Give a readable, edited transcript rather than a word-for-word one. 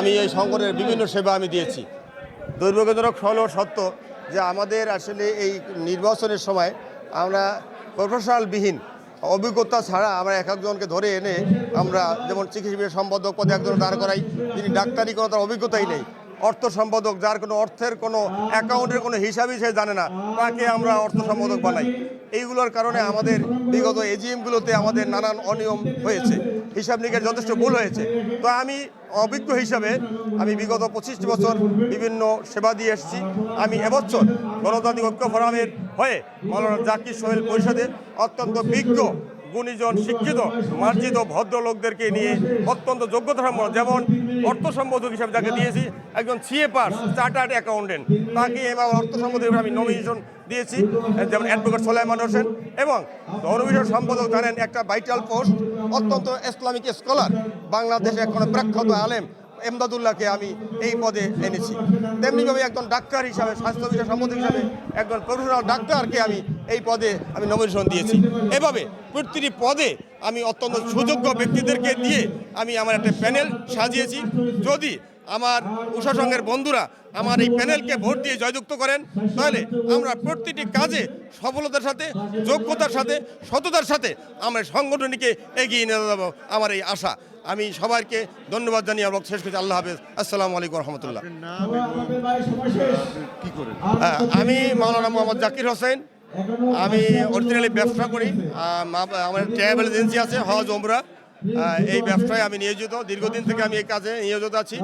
আমি এই সংগঠনের বিভিন্ন সেবা আমি দিয়েছি। দুর্ভাগ্যজনক হলেও সত্য যে আমাদের আসলে এই নির্বাচনের সময় আমরা প্রফেশনালবিহীন অভিজ্ঞতা ছাড়া আমরা এক একজনকে ধরে এনে আমরা যেমন চিকিৎসা সম্পাদক পদে একজন দাঁড় করাই, যিনি ডাক্তারি কোনো তার অভিজ্ঞতাই নেই, অর্থ সম্পাদক যার কোনো অর্থের কোনো অ্যাকাউন্টের কোনো হিসাবই সে জানে না, তাকে আমরা অর্থ সম্পাদক বানাই। এইগুলোর কারণে আমাদের বিগত এজিএমগুলোতে আমাদের নানান অনিয়ম হয়েছে, হিসাব নিকেশ যথেষ্ট ভুল হয়েছে। তো আমি অভিজ্ঞ হিসাবে আমি বিগত 25 বছর বিভিন্ন সেবা দিয়ে এসেছি। আমি এবছর গণতান্ত্রিক ঐক্য ফোরামের হয়ে মাওলানা জাকির সোহেল পরিষদে অত্যন্ত বিজ্ঞ গুণীজন শিক্ষিত মার্জিত ভদ্রলোকদেরকে নিয়ে অত্যন্ত যোগ্যতা সম্পন্ন, যেমন অর্থ সম্পাদক হিসাবে যাকে দিয়েছি একজন সিএ পাস চার্টার্ড অ্যাকাউন্টেন্ট, তাকে এবার অর্থ সম্পাদক হিসেবে আমি নমিনেশন দিয়েছি, যেমন অ্যাডভোকেট সোলাইমান হোসেন। এবং ধর্মবিষয়ক সম্পাদক জানেন একটা ভাইটাল পোস্ট, অত্যন্ত ইসলামিক স্কলার বাংলাদেশে এখন প্রখ্যাত আলেম এমদাদুল্লাহকে আমি এই পদে এনেছি। তেমনিভাবে একজন ডাক্তার হিসাবে, স্বাস্থ্য বিষয় সম্পাদক হিসাবে একজন প্রফেশনাল ডাক্তারকে আমি এই পদে আমি নমিনেশন দিয়েছি। এভাবে প্রতিটি পদে আমি অত্যন্ত সুযোগ্য ব্যক্তিদেরকে দিয়ে আমি আমার একটা প্যানেল সাজিয়েছি। যদি আমার উষা সংঘের বন্ধুরা আমার এই প্যানেলকে ভোট দিয়ে জয়যুক্ত করেন, তাহলে আমরা প্রতিটি কাজে সফলতার সাথে, যোগ্যতার সাথে, সততার সাথে আমরা সংগঠনটিকে এগিয়ে নিয়ে যাবো, আমার এই আশা। আমি সবাইকে ধন্যবাদ জানিয়ে আমার শেষ করছি। আল্লাহ হাফেজ, আসসালামু আলাইকুম রহমতুল্লাহ। আমি মাওলানা মোহাম্মদ জাকির হোসেন। আমি অরিজিনালি ব্যবসা করি, আমার ট্রাভেল এজেন্সি আছে, হজ ওমরা। এই ব্যবসায় আমি নিয়োজিত, দীর্ঘদিন থেকে আমি এই কাজে নিয়োজিত আছি।